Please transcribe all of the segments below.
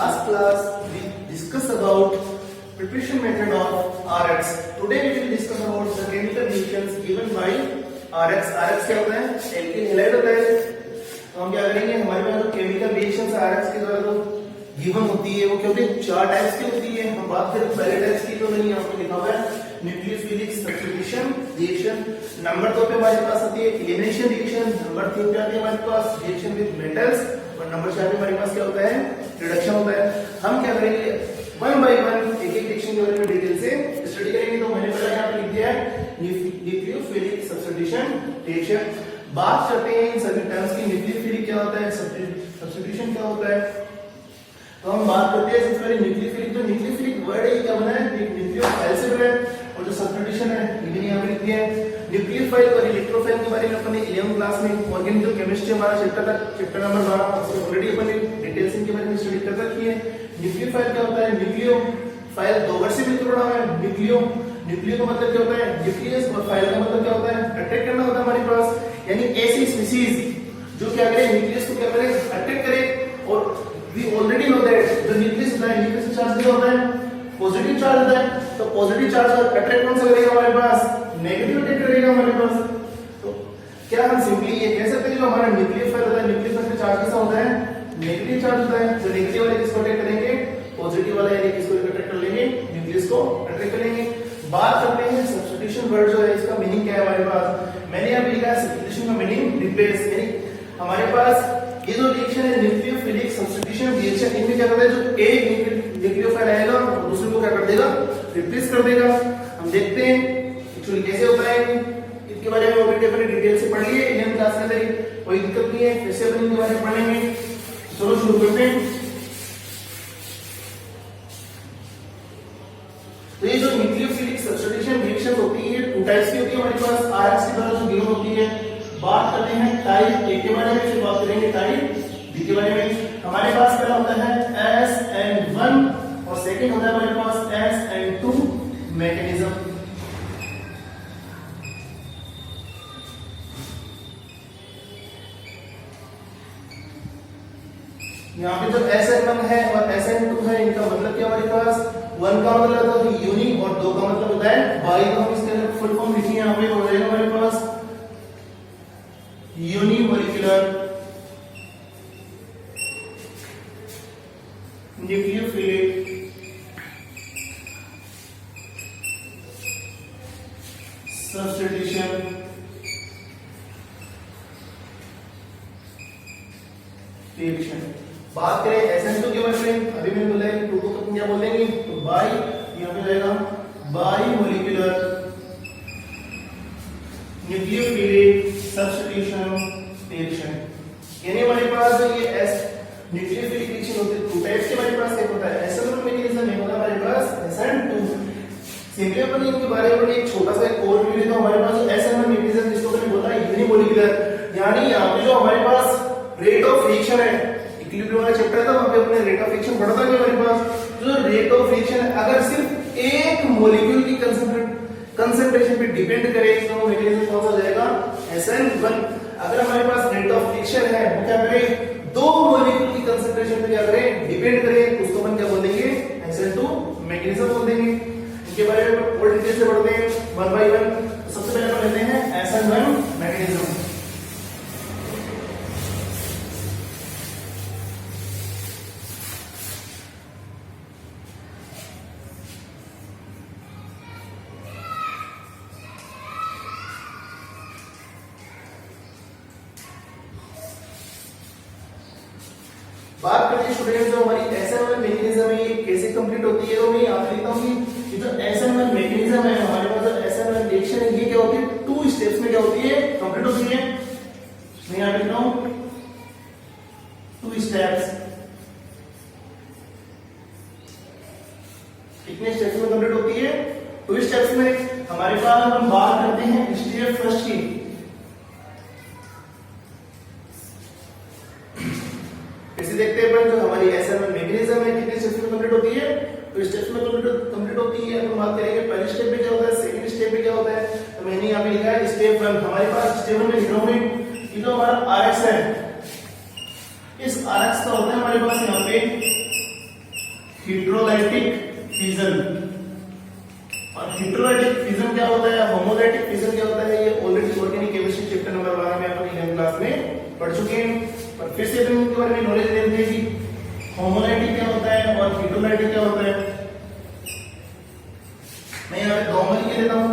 last class we discussed about preparation method of RX. Today we will discuss about the chemical reactions given by RX. RX क्या होता है? Alkyl halide होता है. तो हम क्या करेंगे, हमारे पास जो केमिकल रिएक्शंस RX के द्वारा जो गिवन होती है वो क्या होती है? 4 टाइप्स की होती है. हम बात करें पहले टाइप्स की तो नहीं, यहाँ पे लिखा हुआ है न्यूक्लियोफिलिक सब्स्टिट्यूशन रिएक्शन. नंबर 2 पे हमारे पास आती है एलिमिनेशन रिएक्शन. नंबर 3 पे आती है हमारे पास रिएक्शन विद मेटल्स. और नंबर 4 पे हमारे पास क्या होता है? रिडक्शन होता है. हम क्या करेंगे, वन बाय वन एक एक रिएक्शन के बारे में डिटेल से स्टडी करेंगे. तो मैंने पहले यहाँ पे लिख दिया है न्यूक्लियोफिलिक सब्स्टिट्यूशन रिएक्शन. बात करते हैं इन सभी टर्म्स की. न्यूक्लियोफिलिक क्या होता है, सब्स्टिट्यूशन क्या होता है. तो हम बात करते हैं सबसे पहले न्यूक्लियोफिलिक. तो न्यूक्लियोफिलिक वर्ड है क्या बना है? न्यूक्लियोफाइल से बना है. और जो सब्स्टिट्यूशन है ये भी यहाँ पे लिख दिया है. न्यूक्लियोफाइल और इलेक्ट्रोफाइल के बारे में अपने 11th क्लास में ऑर्गेनिक केमिस्ट्री हमारा चैप्टर नंबर 12 उसमें ऑलरेडी अपन डिटेल्स इनके बारे में स्टडी कर रखी है. न्यूक्लियोफाइल क्या होता है? न्यूक्लियोफाइल दो वर्ड से मिलकर बना है. न्यूक्लियो का मतलब क्या होता है? न्यूक्लियस. और फाइल का मतलब क्या होता है? अटैक करना होता है हमारे पास. यानी ऐसी स्पीशीज जो क्या करे, न्यूक्लियस को क्या करे, अटैक करे. और वी ऑलरेडी नो दैट जो न्यूक्लियस होता है, न्यूक्लियस चार्ज क्या होता है? पॉजिटिव चार्ज होता है. तो पॉजिटिव चार्ज अट्रैक्ट कौन सा करेगा हमारे पास? नेगेटिव अट्रैक्ट करेगा हमारे पास. तो क्या हम सिंपली ये कह सकते हैं जो हमारा न्यूक्लियोफाइल होता है, न्यूक्लियोफाइल का चार्ज कैसा होता है? नेगेटिव चार्ज होता है. तो नेगेटिव वाले किसको अट्रैक्ट करेंगे? पॉजिटिव वाला यानी किसको अट्रैक्ट कर लेंगे? न्यूक्लियस को अट्रैक्ट करेंगे. बात करते हैं सब्स्टिट्यूशन वर्ड जो है इसका मीनिंग क्या है हमारे पास. मैंने यहाँ पे लिखा है सब्स्टिट्यूशन का मीनिंग रिप्लेस. यानी हमारे पास ये जो रिएक्शन है न्यूक्लियोफिलिक सब्स्टिट्यूशन रिएक्शन, इनमें क्या करता है जो एक न्यूक्लियोफाइल आएगा दूसरे को क्या कर देगा? रिप्लेस कर देगा. हम देखते हैं एक्चुअली कैसे होता है. इसके बारे में ऑलरेडी अपने डिटेल से पढ़ लिए 11th क्लास के अंदर. कोई दिक्कत नहीं है, फिर से अपन इनके बारे में पढ़ेंगे. चलो शुरू करते हैं. तो ये जो न्यूक्लियोफिलिक सब्स्टिट्यूशन रिएक्शन होती है 2 टाइप्स की होती है हमारे पास. RX के द्वारा जो गिवन होती है. बात करते हैं टाइप ए के बारे में, फिर बात करेंगे टाइप बी के बारे में. हमारे पास पहला होता है SN1 और सेकंड होता है हमारे पास SN2 मैकेनिज्म. यहाँ पे जो SN1 है और SN2 है इनका मतलब क्या हमारे पास? 1 का मतलब होता है यूनि और 2 का मतलब होता है बाई. तो हम इसके अंदर फुल फॉर्म लिखिए. यहाँ पे हो जाएगा हमारे पास यूनिमोलिकुलर न्यूक्लियोफिलिक सब्स्टिट्यूशन रिएक्शन. बात करें SN2 के बारे में, अभी मैंने बोला है 2 को क्या बोलेंगे? तो बाई, यहाँ पे जाएगा by molecular nucleophilic substitution reaction. यानी हमारे पास ये न्यूक्लियोफिलिक रिएक्शन होते हैं 2 टाइप्स के हमारे पास. एक होता है SN1 मैकेनिज्म, एक होता है हमारे पास SN2. सिंपली अपन इनके बारे में एक छोटा सा एक ओवरव्यू लेते हैं. हमारे पास SN1 मैकेनिज्म जिसको मैंने बोला है यूनिमोलिकुलर, यानी यहाँ पे जो हमारे पास रेट ऑफ रिएक्शन है, इक्विलिब्रियम वाला चैप्टर था वहां पे अपने रेट ऑफ रिएक्शन पढ़ा था कि हमारे पास जो रेट ऑफ रिएक्शन है अगर सिर्फ एक मॉलिक्यूल की कंसंट्रेशन पे डिपेंड करे तो मैकेनिज्म कौन सा हो जाएगा? SN1. अगर हमारे पास रेट ऑफ रिएक्शन है वो क्या करे? 2 मॉलिक्यूल की कंसंट्रेशन पे क्या करे? डिपेंड करे. उसको अपन क्या बोलेंगे? SN2 मैकेनिज्म बोल देंगे. इनके बारे में और डिटेल से पढ़ते हैं 1 बाय 1. सबसे पहले अपन लेते हैं SN1 मैकेनिज्म. बात करते हैं स्टूडेंट जो हमारी SN1 मैकेनिज्म है ये कैसे कंप्लीट होती है. तो मैं यहाँ पे लिखता हूँ कि जो SN1 मैकेनिज्म है हमारे पास जो SN1 रिएक्शन है ये क्या होती है? 2 स्टेप्स में क्या होती है? कंप्लीट होती है. मैं यहाँ पे लिखता हूँ 2 स्टेप्स. कितने स्टेप्स में कंप्लीट होती है? 2 स्टेप्स में. हमारे पास हम बात करते हैं स्टेप फर्स्ट की. देखते हैं जो हमारी SN1 मैकेनिज्म है कितने स्टेप्स में कंप्लीट होती है? तो स्टेप्स में कंप्लीट होती है. हम बात करेंगे पहले स्टेप में क्या होता है, सेकंड स्टेप में क्या होता है. तो मैंने यहाँ पे लिखा है स्टेप 1. हमारे पास स्टेप 1 में लिख रहा हूं मैं कि जो हमारा RX है, इस RX का होता है हमारे पास यहाँ पे पढ़ चुके हैं, पर फिर से इनके बारे में नॉलेज दे देंगे कि होमोलैरिटी क्या होता है और हेटेरोलैरिटी क्या होता है। मैं यहाँ पे नॉर्मल लिख लेता हूं।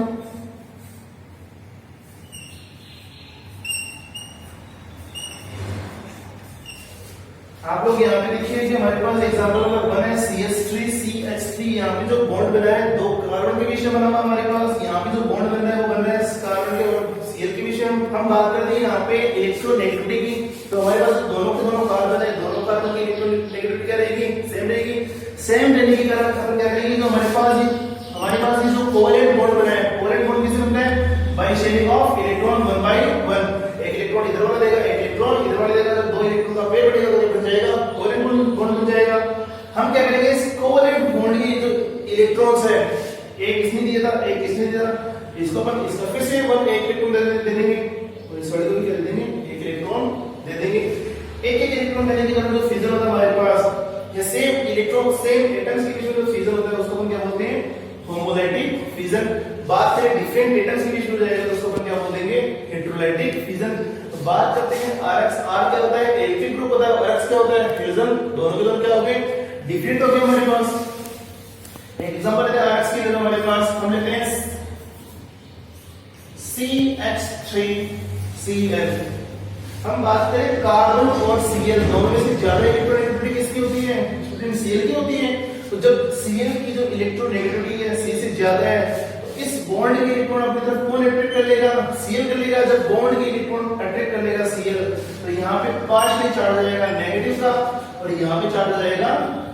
आप लोग यहाँ पे देखिए कि हमारे पास एग्जांपल नंबर 1 है CH3CH3। यहाँ पे जो बॉन्ड बना है दो कार्बन के विषय बना हुआ हमारे पास। यहाँ पे जो बॉन्ड बन रहा है वो बन रहा है कार्बन के और Cl के विषय हम बात करते हैं यहाँ पे इलेक्ट्रोनेगेटिविटी की। तो हमारे पास दोनों के दोनों कार्बन है, दोनों कार्बन की इलेक्ट्रोनेगेटिविटी क्या रहेगी, सेम रहेगी। सेम रहने के कारण हम क्या करेंगे, तो हमारे पास ये जो कोवैलेंट बॉन्ड बना है, कोवैलेंट बॉन्ड किससे बनता है, बाय शेयरिंग ऑफ इलेक्ट्रॉन 1/1। एक इलेक्ट्रॉन इधर वाला देगा, एक इलेक्ट्रॉन इधर वाला देगा, तो दो इलेक्ट्रॉन का पेयर बढ़ेगा तो ये बन जाएगा कोवैलेंट बॉन्ड बन जाएगा। हम क्या करेंगे, इस कोवैलेंट बॉन्ड की जो इलेक्ट्रॉन्स है, एक इसने दिया था, एक इसने दिया था, इसको अपन इसका फिर से एक इलेक्ट्रॉन दे देंगे और इस वाले को भी क्या दे देंगे, एक इलेक्ट्रॉन दे देंगे। एक इलेक्ट्रॉन देने के कारण जो फिजन होता है हमारे पास, या सेम इलेक्ट्रॉन सेम एटम्स के बीच में जो फिजन होता है उसको हम क्या बोलते हैं, होमोलैरिटिक फिजन। बात करें डिफरेंट एटम्स के बीच में जाएगा तो उसको अपन क्या बोल देंगे, हेटेरोलैरिटिक फिजन। तो बात करते हैं RX, R क्या होता है, एल्किल ग्रुप होता है, और X क्या होता है, फ्यूजन। दोनों के दोनों क्या हो गए, डिफरेंट हो गए हमारे पास। एक एग्जांपल है RX की, हमारे पास हम लेते हैं CH3Cl। हम बात करें कार्बन और Cl, दोनों में से ज्यादा इलेक्ट्रोनेगेटिविटी किसकी होती है, स्टूडेंट Cl की होती है। तो जब Cl की जो इलेक्ट्रोनेगेटिविटी है C से ज्यादा है, तो इस बॉन्ड के इलेक्ट्रॉन अपनी तरफ कौन अट्रैक्ट कर लेगा, Cl कर लेगा। जब बॉन्ड के इलेक्ट्रॉन अट्रैक्ट कर लेगा Cl, तो यहाँ पे पार्शियली चार्ज हो जाएगा नेगेटिव का और यहाँ पे चार्ज हो जाएगा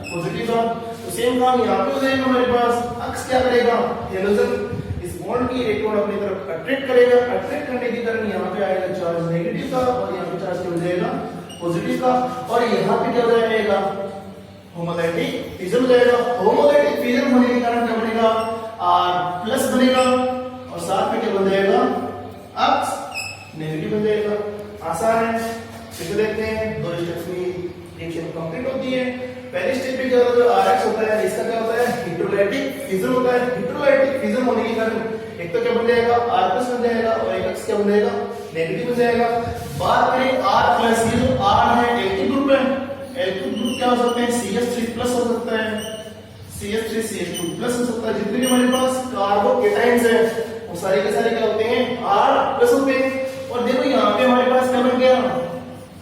पॉजिटिव का। तो सेम काम यहाँ पे हो जाएगा हमारे पास। अक्स क्या करेगा, हेलोजन इस बॉन्ड की इलेक्ट्रॉन अपनी तरफ अट्रैक्ट करेगा, अट्रैक्ट करने के कारण यहाँ पे आएगा चार्ज नेगेटिव का और यहाँ पे चार्ज क्या हो जाएगा, पॉजिटिव का। और यहाँ पे क्या हो जाएगा, होमोलैरिटिक फिजन हो जाएगा। होमोलैरिटिक फिजन होने के कारण क्या बनेगा, R प्लस बनेगा और साथ में क्या बन जाएगा, अक्स नेगेटिव बन जाएगा। आसान है, फिर देखते हैं। दो स्टेप्स में रिएक्शन कंप्लीट होती है। पहले स्टेप में क्या होता है, जो RX होता है इसका क्या होता है, हेटेरोलैरिटिक फिजन होता है। हेटेरोलैरिटिक फिजन होने के कारण एक तो क्या बन जाएगा, R प्लस बन जाएगा और एक अक्स क्या बन जाएगा, नेगेटिव बन जाएगा। बात करें R प्लस, ये जो R है एल्किल ग्रुप है, एल्किल ग्रुप क्या हो सकते हैं, CH3 प्लस हो सकता है, CH3 CH2 प्लस हो सकता है। जितने भी हमारे पास कार्बोकेटाइंस है वो सारे के सारे क्या होते हैं, R प्लस होते हैं। और देखो यहाँ पे हमारे पास क्या बन गया,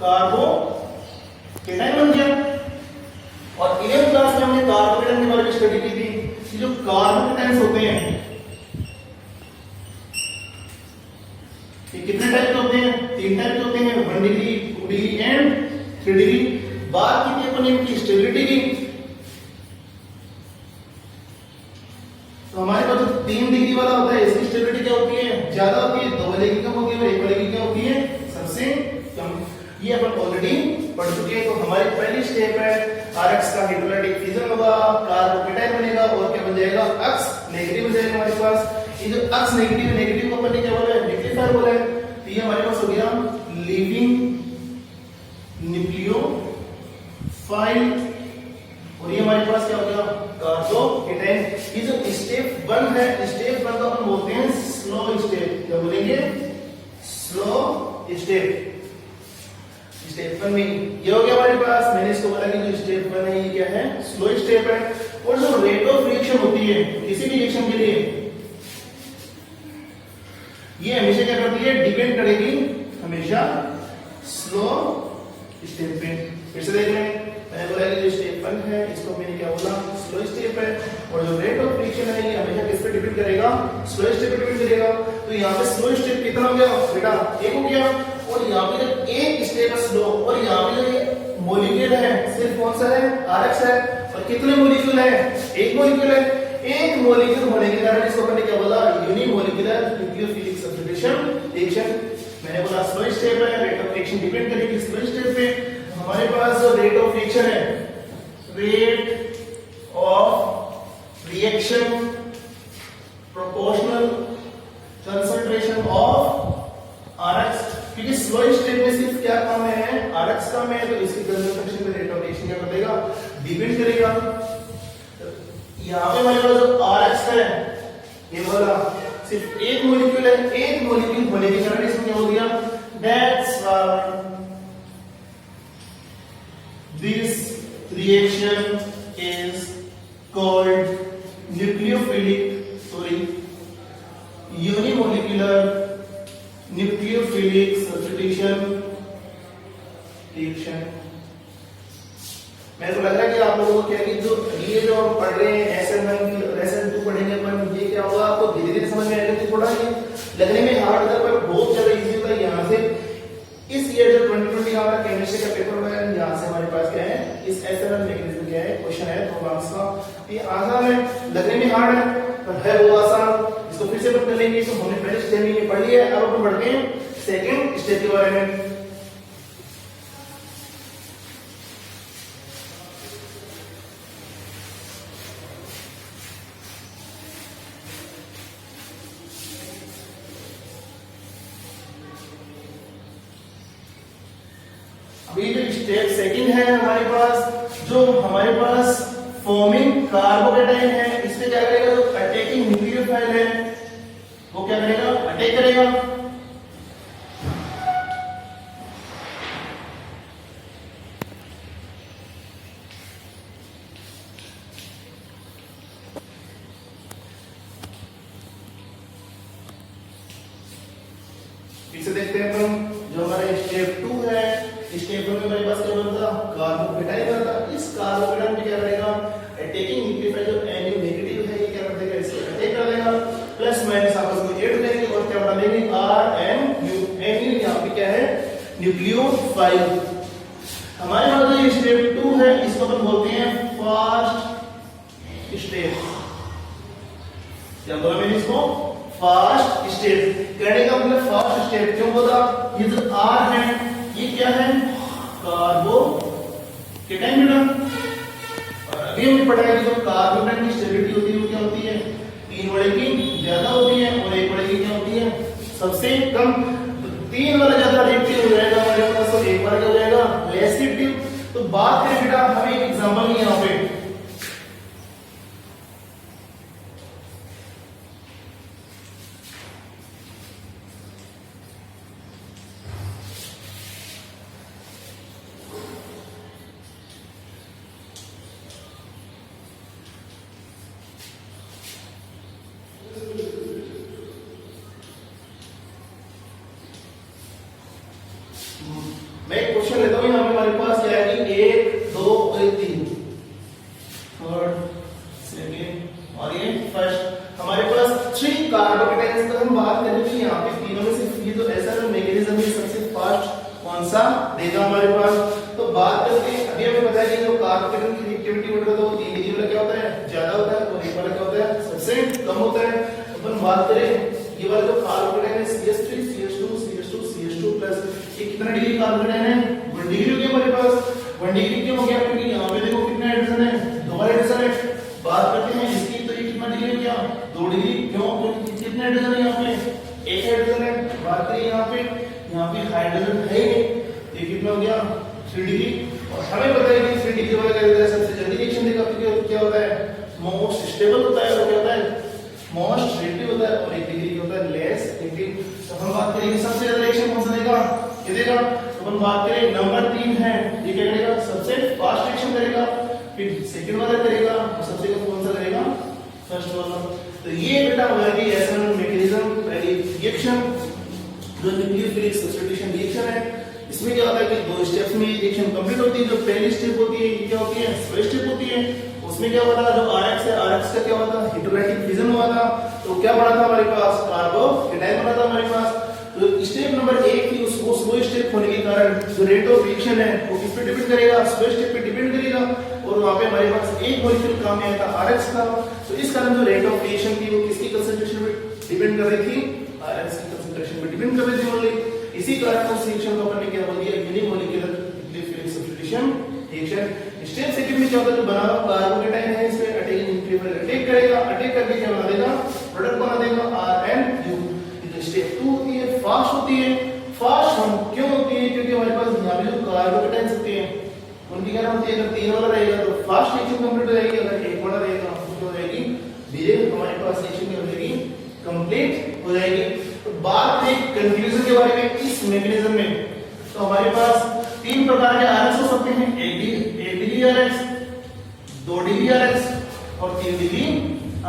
कार्बोकेटाइन बन गया। और 11th क्लास में हमने कार्बोकेटाइन के बारे में स्टडी की थी कि जो कार्बोकेटाइंस होते हैं ये कितने टाइप के होते हैं, 3 टाइप के होते हैं, 1 डिग्री, 2 डिग्री एंड 3 डिग्री। बात की थी अपन इनकी स्टेबिलिटी की, तो हमारे पास जो 3 डिग्री वाला होता है इसकी स्टेबिलिटी क्या होती है, ज्यादा होती है। 2 वाले की कम होती है और 1 वाले की क्या होती है, सबसे कम। ये अपन ऑलरेडी पढ़ चुके हैं। तो हमारी पहली स्टेप है RX का हेटेरोलैरिटिक फिजन होगा, कार्बोकेटाइन बनेगा और क्या बन जाएगा, अक्स नेगेटिव बन जाएगा हमारे पास। ये जो अक्स नेगेटिव को अपन ने क्या बोला है, न्यूक्लियोफाइल बोला है। तो ये हमारे पास हो गया लिविंग न्यूक्लियोफाइल और ये हमारे पास क्या हो गया, कार्बोकेटाइन। ये जो स्टेप 1 है, स्टेप 1 को अपन बोलते हैं स्लो स्टेप। क्या बोलेंगे, स्लो स्टेप। स्टेप 1 में ये हो गया हमारे पास। मैंने इसको बोला कि जो स्टेप 1 है ये क्या है, स्लो स्टेप है। और जो रेट ऑफ रिएक्शन होती है किसी भी रिएक्शन के लिए, ये हमेशा क्या करती है, डिपेंड करेगी हमेशा स्लो स्टेप पे। फिर से देख रहे हैं, मैंने बोला कि जो स्टेप 1 है इसको मैंने क्या बोला, स्लो स्टेप है। और जो रेट ऑफ रिएक्शन है ये हमेशा किस पे डिपेंड करेगा, स्लो स्टेप पे डिपेंड करेगा। तो यहाँ पे स्लो स्टेप कितना हो गया बेटा, 1 हो गया। और यहाँ पे जब एक स्टेप है स्लो, और यहाँ पे जो ये मॉलिक्यूल है सिर्फ कौन सा है, RX है। और कितने मॉलिक्यूल है, एक मॉलिक्यूल है। एक मॉलिक्यूल होने के कारण इसको मैंने क्या बोला, यूनिमॉलिक्यूलर न्यूक्लियोफिलिक सब्स्टिट्यूशन रिएक्शन। मैंने बोला स्लो स्टेप है, रेट ऑफ रिएक्शन डिपेंड करेगी स्लो स्टेप पे। हमारे पास जो रेट ऑफ रिएक्शन है, rate of reaction proportional concentration of RX। क्योंकि स्लो स्टेप में सिर्फ क्या काम है, RX काम है, तो इसकी कंसंट्रेशन में रेट ऑफ रिएक्शन क्या करेगा, डिपेंड करेगा। यहाँ पे हमारे पास जो RX है ये वाला सिर्फ एक मॉलिक्यूल है, एक मॉलिक्यूल होने के कारण इसमें क्या हो गया, that's why this reaction is called unimolecular nucleophilic substitution reaction. मेरे को लग रहा है कि आप लोगों को क्या कि जो हम पढ़ रहे हैं SN1 पढ़ेंगे अपन, ये क्या होगा आपको धीरे धीरे समझ में आएगा। कि थोड़ा ये लगने में हार्ड होता है पर बहुत ज्यादा इजी होता है। यहाँ से इस ईयर जो 2020 का हमारा केमिस्ट्री का पेपर हुआ है, यहाँ से हमारे पास क्या है इस SN1 मैकेनिज्म क्या है क्वेश्चन है 2 मार्क्स का। ये आसान है, लगने में हार्ड है वो आसान। इसको फिर से अपन कर लेंगे। तो हमने पहले स्टेप में पढ़ लिया है, अब अपन बढ़ते हैं सेकंड स्टेप के बारे में। अभी जो स्टेप सेकंड है हमारे पास फॉर्मिंग कार्बोकेटाइन है। इसमें क्या करेगा, जो अटैकिंग न्यूक्लियोफाइल है वो क्या करेगा, अटैक करेगा। इसे देखते हैं हम, जो हमारा स्टेप 2 है, स्टेप 2 में हमारे पास क्या बनता, कार्बोकेटाइन बनता। इस कार्बोकेटाइन में क्या करेगा, अटैकिंग न्यूक्लियोफाइल जो NU नेगेटिव है ये क्या कर देगा, इसे अटैक कर देगा। प्लस माइनस आपस में ऐड करेंगे और क्या बना देंगे, RNU। NU यहाँ पे क्या है, न्यूक्लियोफाइल। हमारे पास जो स्टेप 2 है इसको अपन बोलते हैं फास्ट स्टेप। क्या बोला मैंने इसको, फास्ट स्टेप। कहने का मतलब फास्ट स्टेप क्यों बोला, ये जो R है ये क्या है, कार्बोकेटाइन। और अभी हमने पढ़ा है कि जो कार्बोकेटाइन की स्टेबिलिटी होती है वो क्या होती है, 3 बड़े की ज्यादा होती है और 1 बड़े की क्या होती है, सबसे कम। 3 वाला ज्यादा रिएक्टिव हो जाएगा हमारे पास, तो 1 वाला क्या हो जाएगा, लेस रिएक्टिव। तो बात करें बेटा, हमें एक एग्जांपल है यहाँ पे। मैं एक क्वेश्चन लेता हूं, यहाँ पे हमारे पास क्या है कि 1 2 और 3, थर्ड सेकंड और ये फर्स्ट। हमारे पास 3 कार्बोकेटाइन्स का हम बात करें कि यहाँ पे तीनों में से ये तो ऐसा मैकेनिज्म है, सबसे फास्ट कौन सा देगा हमारे पास। तो बात करते हैं, अभी हमें पता है कि जो कार्बोकेटाइन की रिएक्टिविटी होता है वो 3 डिग्री वाला क्या होता है, ज्यादा होता है, और 1 वाला क्या होता है, सबसे कम होता है। अपन बात करें ये वाला जो कार्बोकेटाइन है CH3 CH2 CH2 CH2 plus, ये कितना डिग्री कार्बोकेटाइन है, 1 डिग्री हो गया हमारे पास। 1 डिग्री क्यों हो गया, क्योंकि यहाँ पे देखो कितना हाइड्रोजन है, 2 हाइड्रोजन है। बात करते हैं इसकी, तो ये कितना डिग्री हो गया, 2 डिग्री। क्यों, क्योंकि कितने हाइड्रोजन है यहाँ पे, 1 हाइड्रोजन है। बात करें यहाँ पे हाइड्रोजन है ही नहीं, ये कितना हो गया, 3 डिग्री। और हमें पता है कि 3 डिग्री वाला क्या होता है, सबसे जल्दी रिएक्शन देगा, क्योंकि क्या होता है, मोस्ट स्टेबल होता है, और क्या होता है, मोस्ट रिएक्टिव होता है, और 1 डिग्री होता है लेस रिएक्टिव। तो हम बात करेंगे सबसे ज्यादा रिएक्शन कौन सा देगा, ये देगा। तो हम बात करें नंबर 3 है, ये क्या करेगा, सबसे फास्ट रिएक्शन करेगा, फिर सेकंड वाला करेगा, और सबसे कौन सा करेगा, फर्स्ट वाला। तो ये बेटा हुआ कि SN1 मैकेनिज्म, पहली रिएक्शन जो न्यूक्लियोफिलिक सब्स्टिट्यूशन रिएक्शन है। इसमें क्या होता है कि 2 स्टेप्स में रिएक्शन कंप्लीट होती है। जो पहली स्टेप होती है ये क्या होती है, फर्स्ट स्टेप होती है। उसमें क्या हुआ था, जो RX है, RX का क्या हुआ था, हेटेरोडाइटिक फिजन हुआ था। तो क्या बना था हमारे पास, कार्बोकेटाइन बना था हमारे पास। तो स्टेप नंबर 1 थी, उसको स्लो स्टेप होने के कारण जो रेट ऑफ रिएक्शन है वो किस पे डिपेंड करेगा, स्लो स्टेप पे डिपेंड करेगा। और वहां पे हमारे पास एक मॉलिक्यूल काम में आया था RX का। तो इस कारण जो रेट ऑफ रिएक्शन थी वो किसकी कंसंट्रेशन पे डिपेंड कर रही थी, RX की कंसंट्रेशन पे डिपेंड कर रही थी ओनली। इसी कारण उस रिएक्शन को अपन ने क्या बोल दिया, unimolecular nucleophilic substitution reaction. Step second में क्या होता है, जो बना हुआ कार्बोकेटाइन है इसमें अटैकिंग न्यूक्लियोफाइल अटैक करेगा, अटैक करके क्या बना देगा, प्रोडक्ट बना देगा RNU। स्टेप 2 होती है, फास्ट होती है। फास्ट हम क्यों होती है, क्योंकि हमारे पास यहाँ पे जो कार्बोकेटाइन्स होते हैं उनकी क्या होती है, अगर 3 वाला रहेगा तो फास्ट रिएक्शन कंप्लीट हो जाएगी, अगर 1 वाला रहेगा तो हो जाएगी धीरे, हमारे पास रिएक्शन क्या हो जाएगी, कंप्लीट हो जाएगी। तो बात है कंक्लूजन के बारे में इस मैकेनिज्म में। तो हमारे पास 3 प्रकार के RX हो सकते हैं, एक 2 dB RX और 3 dB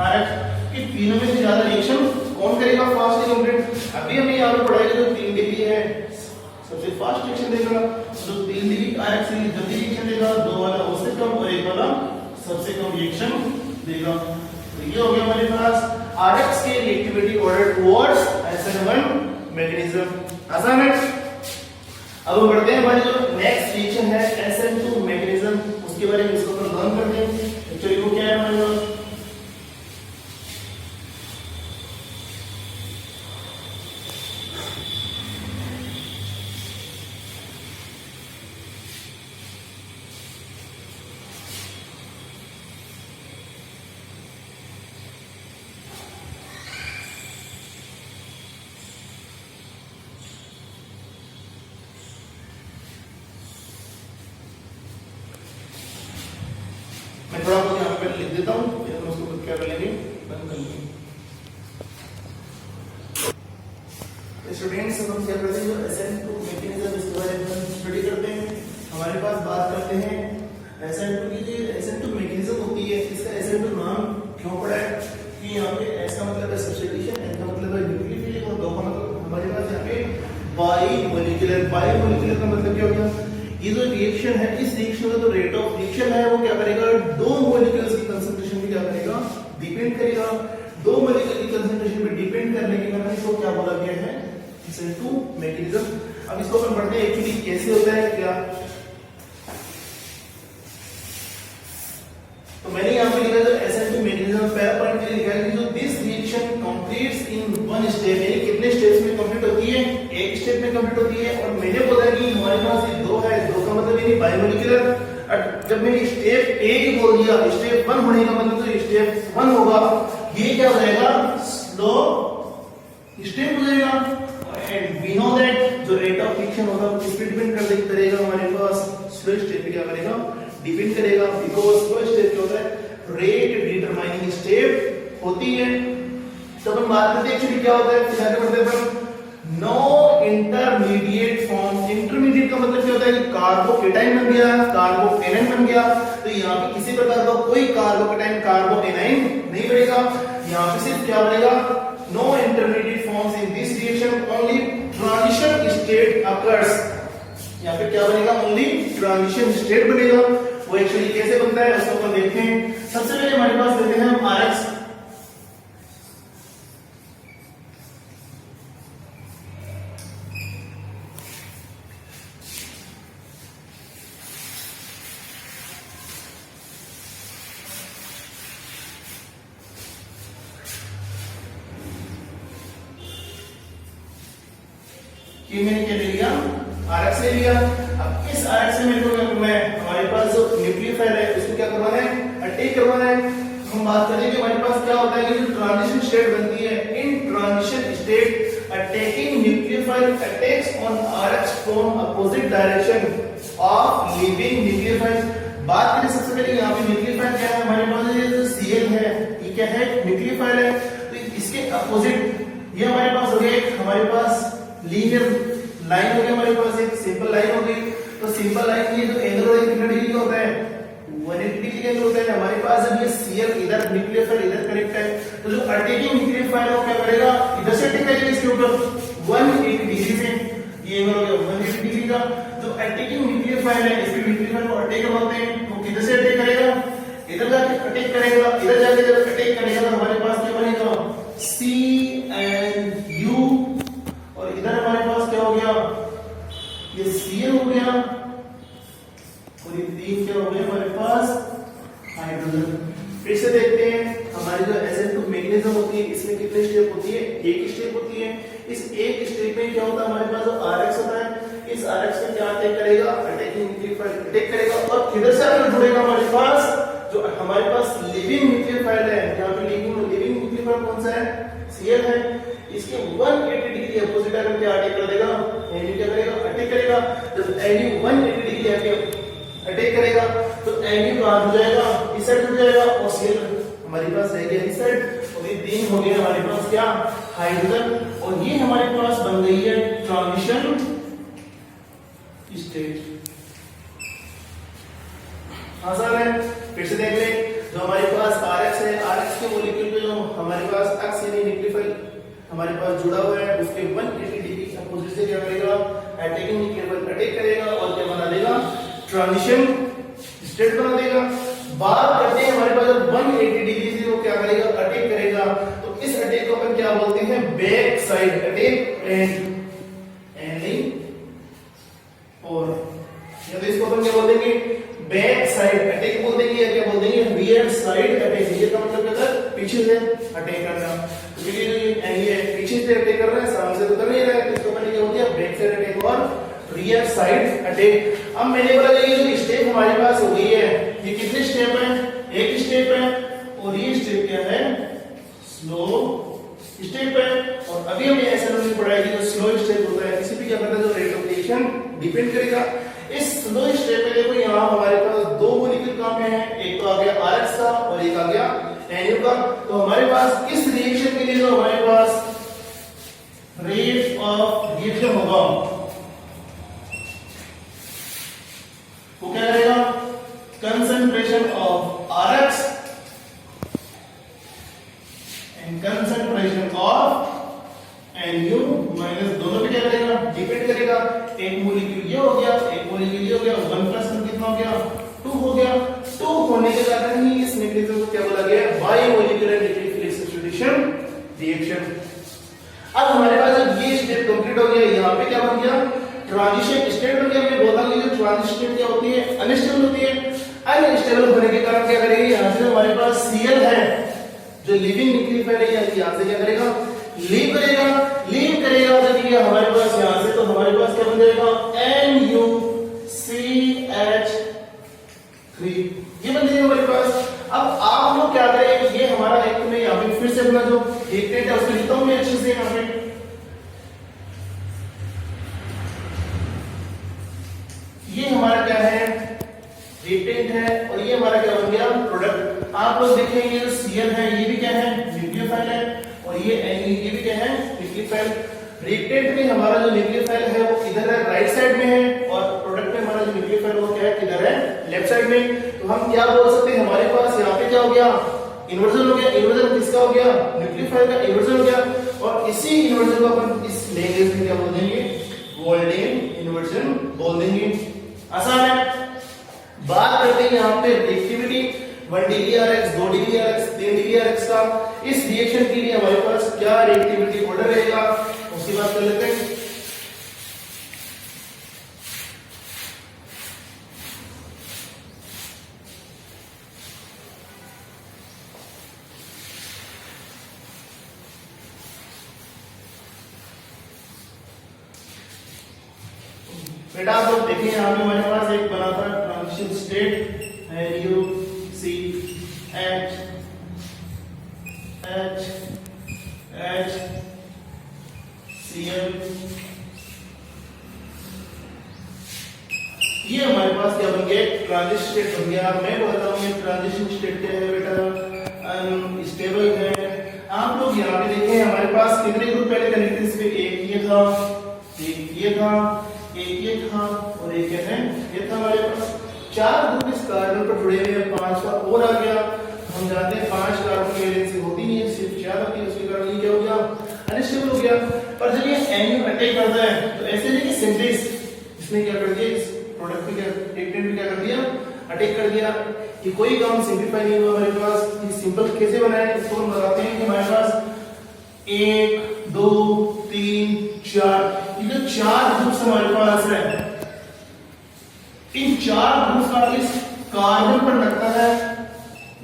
RX। कि तीनों में से ज्यादा रिएक्शन कौन करेगा फास्टली कंप्लीट? अभी हमें यहाँ पे पढ़ाएगा जो 3 dB है सबसे फास्ट रिएक्शन देगा, जो 3 dB RX से जल्दी रिएक्शन देगा, 2 वाला उससे कम और 1 वाला सबसे कम रिएक्शन देगा। तो ये हो गया हमारे पास RX के reactivity order towards SN1 mechanism. आसान है। अब हम बढ़ते हैं हमारी जो नेक्स्ट रिएक्शन है SN2 मैकेनिज्म, उसके बारे में इसको लर्न करते हैं। एक्चुअली वो क्या है हमारे पास? मैं थोड़ा बहुत यहाँ पे लिख देता हूँ, फिर हम उसको क्या कर लेंगे, बंद कर लेंगे। स्टूडेंट्स हम क्या करते हैं, जो SN2 मैकेनिज्म इसके बारे में हम स्टडी करते हैं। हमारे पास बात करते हैं SN2 की। जो SN2 मैकेनिज्म होती है, इसका SN2 नाम क्यों पड़ा है? कि यहाँ पे S का मतलब है सब्स्टिट्यूशन, N का मतलब है न्यूक्लियोफिलिक और 2 का मतलब हमारे पास यहाँ पे बाइमोलिक्यूलर। बाइमोलिक्यूलर का मतलब क्या हो गया? ये जो रिएक्शन है, इस रिएक्शन का जो रेट ऑफ रिएक्शन है वो क्या करेगा? 2 मॉलिक्यूल्स की कंसंट्रेशन पे क्या करेगा? डिपेंड करेगा। 2 मॉलिक्यूल की कंसंट्रेशन पे डिपेंड करने के कारण इसको क्या बोला गया है? SN2 mechanism. अब इसको अपन पढ़ते हैं एक्चुअली कैसे होता है क्या। तो मैंने यहाँ पे लिखा था SN2 मैकेनिज्म, पहला पॉइंट मैंने लिखा है कि जो this reaction completes in one step, यानी कितने स्टेप्स में कंप्लीट होती है? एक स्टेप में कंप्लीट होती है। और मैंने बोला कि हमारे पास ये 2 है, 2 का मतलब यानी बाइमोलिक्यूलर। जब मैंने स्टेप ए ही बोल दिया, स्टेप 1 होने का मतलब तो स्टेप 1 होगा, ये क्या हो जाएगा? स्लो स्टेप हो जाएगा। एंड वी नो दैट जो रेट ऑफ रिएक्शन होगा वो किस पे डिपेंड करेगा? हमारे पास स्लो स्टेप पे क्या करेगा? डिपेंड करेगा। बिकॉज़ स्लो स्टेप क्या होता है? रेट डिटरमाइनिंग स्टेप होती है। तो अपन बात करते हैं एक्चुअली क्या होता है, फिर आगे बढ़ते हैं। No intermediate form. इंटरमीडिएट का मतलब क्या होता है? कि कार्बोकेटाइन बन गया, कार्बोकेनाइन बन गया। तो यहाँ पे किसी प्रकार का कोई कार्बोकेटाइन कार्बोकेनाइन नहीं बनेगा। यहाँ पे सिर्फ क्या बनेगा? No intermediate forms in this reaction, only transition state occurs. यहाँ पे क्या बनेगा? ओनली ट्रांजिशन स्टेट बनेगा। वो एक्चुअली कैसे बनता है उसको अपन देखते हैं। सबसे पहले हमारे पास लेते हैं हम RX। ये मैंने क्या ले लिया? RX ले लिया। अब इस RX में मेरे को मैं हमारे पास जो न्यूक्लियोफाइल है उसको क्या करवाना है? अटैक करवाना है। हम बात करें कि हमारे पास क्या होता है कि जो ट्रांजिशन स्टेट बनती है, इन transition state attacking nucleophile attacks on RX from opposite direction of living nucleophile. बात करें सबसे पहले यहाँ पे न्यूक्लियोफाइल क्या है? हमारे पास ये जो Cl है ये क्या है? न्यूक्लियोफाइल है। तो इसके अपोजिट ये हमारे पास हो गया, हमारे पास लीनियर लाइन हो गई, हमारे पास एक सिंपल लाइन हो गई। तो सिंपल लाइन ये जो एंगल होता है कितना डिग्री का होता है? 180 डिग्री का होता है। हमारे पास जब ये Cl इधर न्यूक्लियोफाइल इधर कनेक्ट है, तो जो अटैकिंग न्यूक्लियोफाइल वो क्या करेगा? इधर से अटैक करेगा इसके ऊपर 180 डिग्री से। ये एंगल हो गया 180 डिग्री का। जो अटैकिंग न्यूक्लियोफाइल है, इसके न्यूक्लियोफाइल को अटैक करवाते हैं, वो किधर से अटैक करेगा? इधर जाके अटैक करेगा। इधर जाके जब अटैक करेगा तो हमारे पास क्या बनेगा? CnU। और इधर हमारे पास क्या हो गया? ये Cl हो गया और ये 3 क्या हो गए हमारे पास? हाइड्रोजन। फिर से देखते हैं हमारी जो SN2 मैकेनिज्म होती है, इसमें कितने स्टेप होती है? एक स्टेप होती है। इस एक स्टेप में क्या होता है? हमारे पास जो RX होता है, इस RX में क्या अटैक करेगा? अटैकिंग न्यूक्लियोफाइल अटैक करेगा। और किधर से आकर जुड़ेगा? हमारे पास जो हमारे पास लिविंग न्यूक्लियोफाइल है, यहाँ पे लिविंग न्यूक्लियोफाइल कौन सा है? Cl है। इसके 180 डिग्री अपोजिट आकर क्या अटैक कर देगा? Ni क्या करेगा? अटैक करेगा। जब Ni 180 डिग्री अटैक करेगा तो Ni कहां हो जाएगा? इस साइड हो जाएगा और Cl हमारे पास रह गया इस साइड। और ये 3 हो गए हमारे पास क्या? हाइड्रोजन। और ये हमारे पास बन गई है ट्रांजिशन स्टेट। आसान है। फिर से देख ले, जो हमारे पास RX है, RX के मॉलिक्यूल पे जो हमारे पास X यानी न्यूक्लियोफाइल हमारे पास जुड़ा हुआ है, उसके 180 डिग्री अपोजिट से क्या करेगा, अटैकिंग न्यूक्लियोफाइल अटैक करेगा और क्या बना देगा, ट्रांजिशन स्टेट बना देगा। बात करते हैं हमारे पास 180 डिग्री से वो क्या करेगा, अटैक करेगा, तो इस अटैक को अपन क्या बोलते हैं, बैक साइड अटैक एंडिंग, और या तो इसको अपन क्या बोल देंगे, बैक साइड अटैक बोल देंगे या क्या बोल देंगे, रियर साइड अटैक। ये का मतलब क्या है, पीछे से अटैक करना। तो ये पीछे से अटैक कर रहा है, सामने से तो कर नहीं रहा है, तो इसको अपन क्या बोलते हैं, बैक साइड अटैक और रियर साइड अटैक। अब मैंने बोला ये जो स्टेप हमारे पास हो गई है, ये कितने स्टेप है, एक स्टेप है, और ये स्टेप क्या है, स्लो स्टेप है। और अभी हमने ऐसा नहीं पढ़ा है कि जो स्लो स्टेप होता है, किसी भी क्या करता है, जो रेट ऑफ रिएक्शन डिपेंड करेगा। इस स्लो स्टेप में देखो यहाँ हमारे पास दो मॉलिक्यूल काम में है, एक तो आ गया RX का और एक आ गया NU का। तो हमारे पास इस रिएक्शन के लिए जो हमारे पास रेट ऑफ रिएक्शन होगा वो क्या करेगा, concentration of RX and concentration of NU minus दोनों पे क्या करेगा, डिपेंड करेगा। एक मॉलिक्यूल ये हो गया, एक मॉलिक्यूल ये हो गया, 1 + 1 कितना हो गया, 2 हो गया। 2 होने के कारण ही इस मैकेनिज्म को क्या बोला गया है, बायोमोलिक्यूलर न्यूक्लियोफिलिक सब्स्टिट्यूशन रिएक्शन। अब हमारे पास जब ये स्टेप कंप्लीट हो गया, यहाँ पे क्या बन गया, ट्रांजिशन स्टेट बन गया। हमने बोला कि जो ट्रांजिशन स्टेट क्या होती है, अनस्टेबल होती है। अनस्टेबल होने के कारण क्या करेगी, यहाँ से हमारे पास Cl है जो लिविंग न्यूक्लियोफाइल है, यहाँ से क्या करेगा, लीव करेगा। लीव करेगा जब ये हमारे पास यहाँ से, तो हमारे पास क्या बन जाएगा, NuCH3 ये बन जाएगा हमारे पास। अब आप लोग क्या करेंगे, ये हमारा एक में यहाँ पे फिर से अपना जो रिएक्टेंट है उसको लिखता हूं मैं अच्छे से यहाँ पे। ये हमारा क्या है, रिएक्टेंट है, और ये हमारा क्या बन गया, प्रोडक्ट। आप लोग देखेंगे जो Cl है ये भी क्या है, न्यूक्लियोफाइल है, और ये NU ये भी क्या है, न्यूक्लियोफाइल। रिएक्टेंट में हमारा जो न्यूक्लियोफाइल है वो इधर है, राइट साइड में है, और प्रोडक्ट में हमारा जो न्यूक्लियोफाइल वो क्या है, किधर है, लेफ्ट साइड में। तो हम क्या बोल सकते हैं, हमारे पास यहाँ पे क्या हो गया, इन्वर्जन हो गया। इन्वर्जन किसका हो गया, न्यूक्लियोफाइल का इन्वर्जन हो गया। और इसी इन्वर्जन को अपन इस लैंग्वेज में क्या बोल देंगे, गोल्डन इन्वर्जन बोल देंगे। आसान है। बात करते हैं यहाँ पे reactivity, 1 degree RX, 2 degree RX, 3 degree RX का। इस रिएक्शन के लिए हमारे पास क्या रिएक्टिविटी ऑर्डर रहेगा, उसकी बात कर लेते हैं। बेटा आप लोग देखिए यहाँ पे हमारे पास एक बना था ट्रांजिशन स्टेट, HCl। ये हमारे पास क्या बन गया, ट्रांजिशन स्टेट बन गया। मैं बताता हूँ ये ट्रांजिशन स्टेट क्या है बेटा, अनस्टेबल है। आप लोग यहाँ पे देखें हमारे पास कितने ग्रुप पहले कनेक्टेड, इस पे एक ये था, एक ये था, एक ये था, और एक है ये था। हमारे पास 4 ग्रुप इस कार्बन पर जुड़े हुए हैं, 5 का और आ गया। हम जानते हैं 5 कार्बन की वैलेंसी होती नहीं है, सिर्फ 4 होती है, उसके कारण ये क्या हो गया, अनस्टेबल हो गया। पर जब ये NU अटैक करता है तो ऐसे नहीं कि सिंथेस इसने क्या कर दिया, इस प्रोडक्ट पे क्या, रिएक्टेंट पे क्या कर दिया, अटैक कर दिया। ये कोई काम सिंपलीफाई नहीं हुआ हमारे पास। ये सिंपल कैसे बनाए, इसको हम बताते हैं कि हमारे पास 1 2 3 4 ये जो 4 ग्रुप्स हमारे पास है, इन 4 ग्रुप्स का इस कार्बन पर लगता है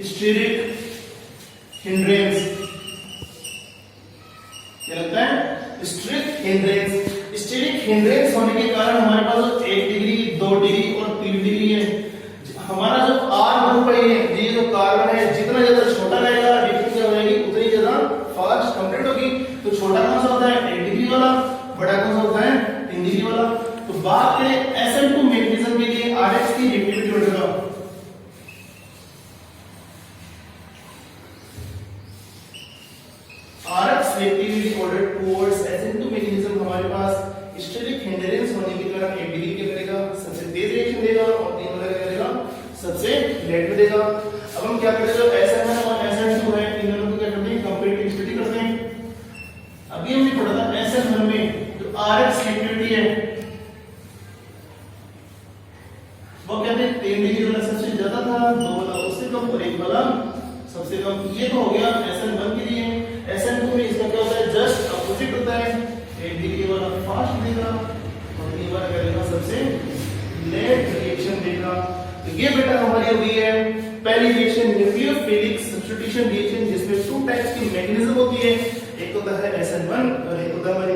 स्टीरिक हिंड्रेंस। क्या लगता है, स्टीरिक हिंड्रेंस। स्टीरिक हिंड्रेंस होने के कारण हमारे पास 1 डिग्री 2 डिग्री और 3 डिग्री है। हमारा जो R ग्रुप है, ये जो कार्बन है, जितना ज्यादा छोटा रहेगा रिएक्शन क्या हो जाएगी, उतनी ज्यादा फास्ट कंप्लीट होगी। तो छोटा कौन सा होता है, 1 डिग्री वाला, बड़ा कौन सा होता है, 3 डिग्री वाला। तो बात करें SN2 मैग्नीशियम के लिए RX की रिएक्टिविटी बढ़ेगा। RX reactivity order towards SN2 magnesium हमारे पास स्टीरिक हिंड्रेंस होने के कारण 1 डिग्री क्या करेगा, सबसे तेज रिएक्शन देगा, और 3 वाला क्या करेगा, सबसे नेगेटिव देगा। अब हम क्या करते हैं, जो SN1 और SN2 है इन दोनों को क्या करते हैं, कंपेरेटिव स्टडी करते हैं। अभी हमने पढ़ा था SN1 में जो RX एक्टिविटी है वो क्या थे, 3 डिग्री वाला सबसे ज्यादा था, 2 वाला उससे कम और 1 वाला सबसे कम। ये तो हो गया SN1 के लिए। SN2 में इसका क्या होता है, जस्ट अपोजिट होता है, 1 डिग्री वाला फास्ट देगा और ये वाला करेगा सबसे लेट रिएक्शन देगा। तो ये बेटा हमारी हो गई है पहली रिएक्शन, न्यूक्लियोफिलिक सब्स्टिट्यूशन रिएक्शन, जिसमें 2 टाइप्स की मैकेनिज्म होती है, एक होता है SN1 और एक होता है हमारी